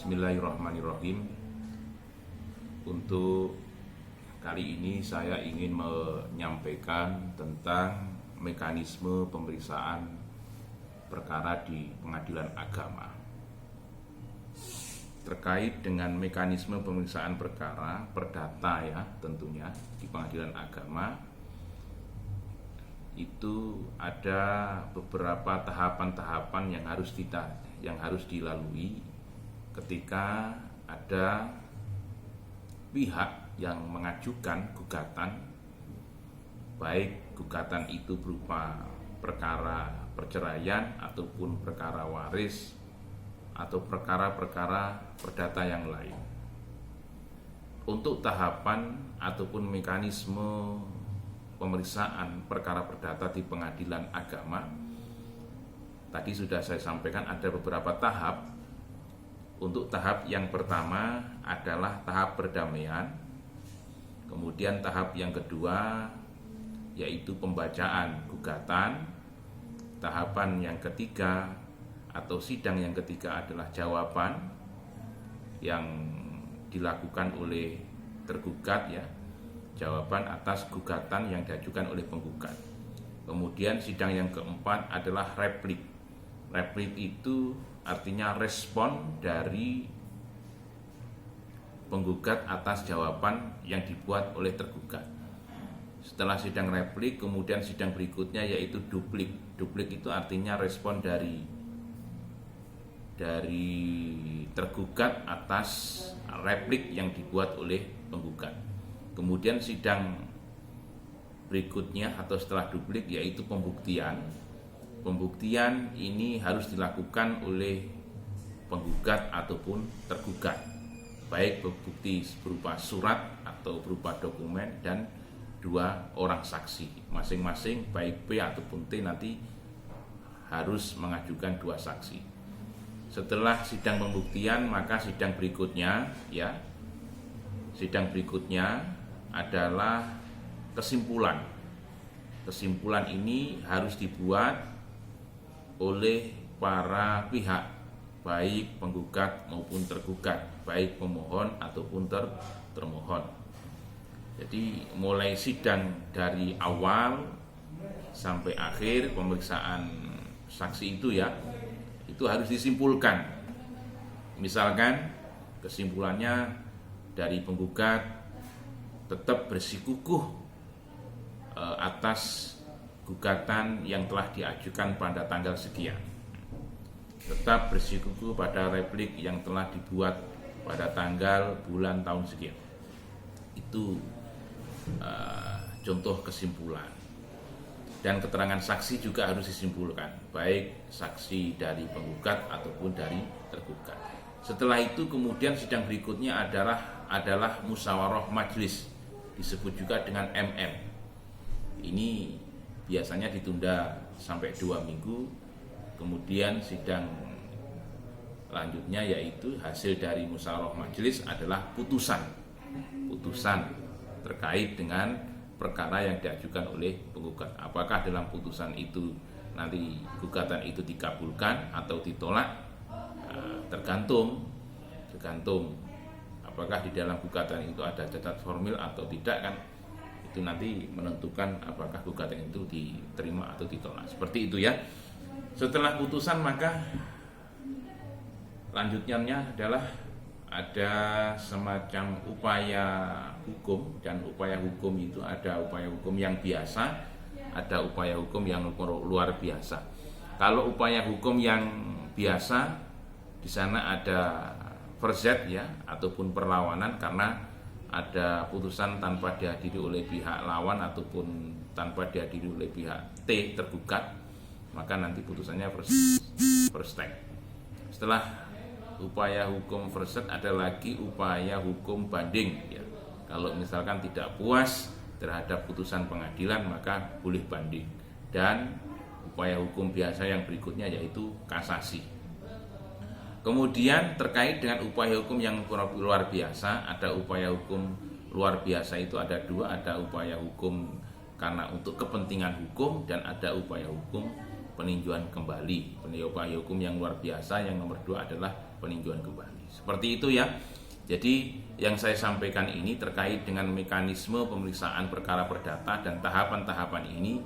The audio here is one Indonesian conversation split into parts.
Bismillahirrahmanirrahim. Untuk kali ini saya ingin menyampaikan tentang mekanisme pemeriksaan perkara di pengadilan agama. Terkait dengan mekanisme pemeriksaan perkara perdata ya tentunya di pengadilan agama, itu ada beberapa tahapan-tahapan yang harus dilalui ketika ada pihak yang mengajukan gugatan, baik gugatan itu berupa perkara perceraian ataupun perkara waris atau perkara-perkara perdata yang lain. Untuk tahapan ataupun mekanisme pemeriksaan perkara perdata di pengadilan agama, tadi sudah saya sampaikan ada beberapa tahap. Untuk tahap yang pertama adalah tahap perdamaian. Kemudian tahap yang kedua yaitu pembacaan gugatan. Tahapan yang ketiga atau sidang yang ketiga adalah jawaban yang dilakukan oleh tergugat ya. Jawaban atas gugatan yang diajukan oleh penggugat. Kemudian sidang yang keempat adalah replik. Replik itu artinya respon dari penggugat atas jawaban yang dibuat oleh tergugat. Setelah sidang replik, kemudian sidang berikutnya yaitu duplik. Duplik itu artinya respon dari tergugat atas replik yang dibuat oleh penggugat. Kemudian sidang berikutnya atau setelah duplik yaitu pembuktian. Pembuktian ini harus dilakukan oleh penggugat ataupun tergugat, baik bukti berupa surat atau berupa dokumen dan dua orang saksi. Masing-masing baik B ataupun T nanti harus mengajukan dua saksi. Setelah sidang pembuktian, maka sidang berikutnya ya. Sidang berikutnya adalah kesimpulan. Kesimpulan ini harus dibuat oleh para pihak, baik penggugat maupun tergugat, baik pemohon ataupun termohon. Jadi mulai sidang dari awal sampai akhir pemeriksaan saksi itu ya, itu harus disimpulkan. Misalkan kesimpulannya dari penggugat tetap bersikukuh atas gugatan yang telah diajukan pada tanggal sekian, tetap bersikukuh pada replik yang telah dibuat pada tanggal, bulan, tahun sekian. Itu contoh kesimpulan. Dan keterangan saksi juga harus disimpulkan, baik saksi dari penggugat ataupun dari tergugat. Setelah itu kemudian sidang berikutnya adalah musyawarah majelis, disebut juga dengan MM. Ini biasanya ditunda sampai 2 minggu. Kemudian sidang lanjutnya yaitu hasil dari musyawarah majelis adalah putusan terkait dengan perkara yang diajukan oleh penggugat. Apakah dalam putusan itu nanti gugatan itu dikabulkan atau ditolak, tergantung apakah di dalam gugatan itu ada cacat formil atau tidak kan. Itu nanti menentukan apakah gugatan itu diterima atau ditolak. Seperti itu ya. Setelah putusan maka lanjutnya adalah ada semacam upaya hukum, dan upaya hukum itu ada upaya hukum yang biasa, ada upaya hukum yang luar biasa. Kalau upaya hukum yang biasa di sana ada verzet ya ataupun perlawanan karena ada putusan tanpa dihadiri oleh pihak lawan ataupun tanpa dihadiri oleh pihak T tergugat, maka nanti putusannya first take. Setelah upaya hukum first ada lagi upaya hukum banding ya. Kalau misalkan tidak puas terhadap putusan pengadilan maka boleh banding. Dan upaya hukum biasa yang berikutnya yaitu kasasi. Kemudian terkait dengan upaya hukum yang luar biasa, ada upaya hukum luar biasa itu ada dua, ada upaya hukum karena untuk kepentingan hukum dan ada upaya hukum peninjauan kembali. Upaya hukum yang luar biasa yang nomor 2 adalah peninjauan kembali. Seperti itu ya. Jadi yang saya sampaikan ini terkait dengan mekanisme pemeriksaan perkara perdata dan tahapan-tahapan ini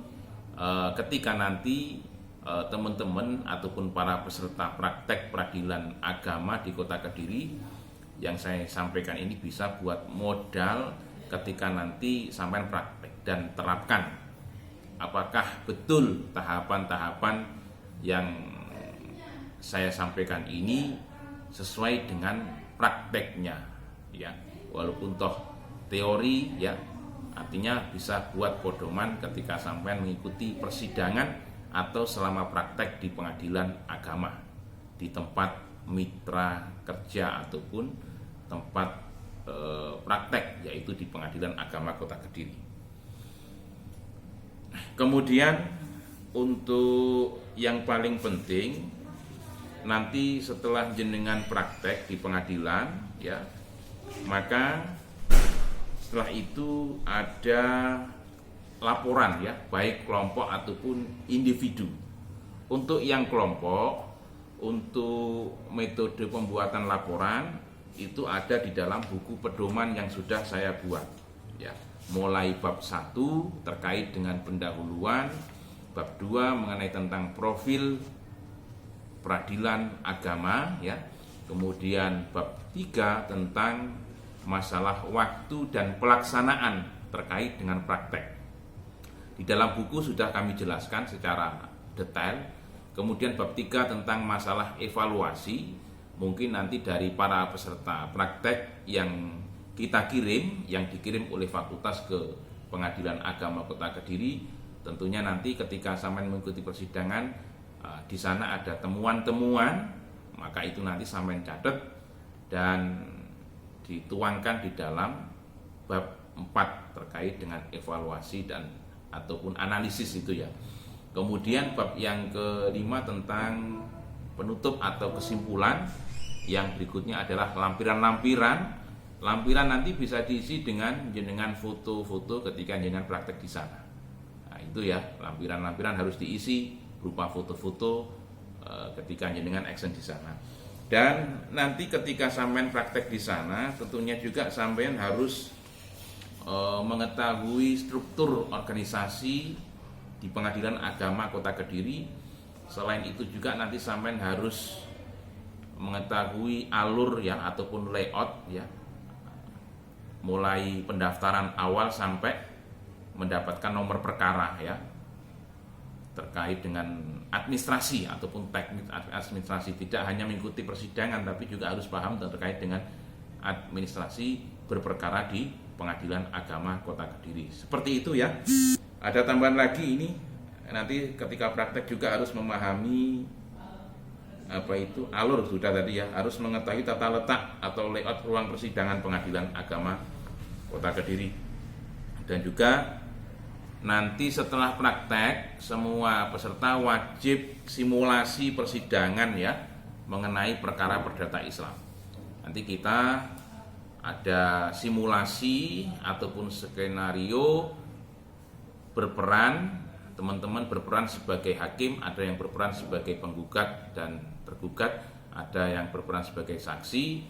ketika nanti teman-teman ataupun para peserta praktek peradilan agama di Kota Kediri, yang saya sampaikan ini bisa buat modal ketika nanti sampai praktek dan terapkan apakah betul tahapan-tahapan yang saya sampaikan ini sesuai dengan prakteknya ya, walaupun toh teori ya, artinya bisa buat pedoman ketika sampai mengikuti persidangan atau selama praktek di pengadilan agama, di tempat mitra kerja ataupun tempat praktek, yaitu di Pengadilan Agama Kota Kediri. Kemudian untuk yang paling penting, nanti setelah jenengan praktek di pengadilan ya, maka setelah itu ada laporan ya, baik kelompok ataupun individu. Untuk yang kelompok, untuk metode pembuatan laporan itu ada di dalam buku pedoman yang sudah saya buat ya. Mulai bab 1 terkait dengan pendahuluan, bab 2 mengenai tentang profil peradilan agama ya. Kemudian bab 3 tentang masalah waktu dan pelaksanaan terkait dengan praktek. Di dalam buku sudah kami jelaskan secara detail. Kemudian bab 3 tentang masalah evaluasi, mungkin nanti dari para peserta praktek yang kita kirim, yang dikirim oleh fakultas ke Pengadilan Agama Kota Kediri, tentunya nanti ketika sampai mengikuti persidangan di sana ada temuan-temuan, maka itu nanti sampai catat dan dituangkan di dalam bab 4 terkait dengan evaluasi dan ataupun analisis itu ya. Kemudian bab yang kelima tentang penutup atau kesimpulan. Yang berikutnya adalah lampiran-lampiran. Lampiran nanti bisa diisi dengan jenengan foto-foto ketika jenengan praktek di sana. Nah, itu ya, lampiran-lampiran harus diisi berupa foto-foto ketika jenengan action di sana. Dan nanti ketika sampean praktek di sana, tentunya juga sampean harus mengetahui struktur organisasi di Pengadilan Agama Kota Kediri. Selain itu juga nanti sampean harus mengetahui alur ya ataupun layout ya, mulai pendaftaran awal sampai mendapatkan nomor perkara ya, terkait dengan administrasi ataupun teknik administrasi. Tidak hanya mengikuti persidangan tapi juga harus paham terkait dengan administrasi berperkara di Pengadilan Agama Kota Kediri. Seperti itu ya. Ada tambahan lagi ini, nanti ketika praktek juga harus memahami alur sudah tadi ya, harus mengetahui tata letak atau layout ruang persidangan Pengadilan Agama Kota Kediri. Dan juga nanti setelah praktek semua peserta wajib simulasi persidangan ya mengenai perkara perdata Islam. Nanti kita ada simulasi ataupun skenario berperan, teman-teman berperan sebagai hakim, ada yang berperan sebagai penggugat dan tergugat, ada yang berperan sebagai saksi,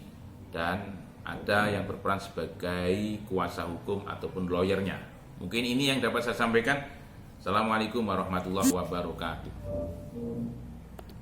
dan ada yang berperan sebagai kuasa hukum ataupun lawyernya. Mungkin ini yang dapat saya sampaikan. Assalamualaikum warahmatullahi wabarakatuh.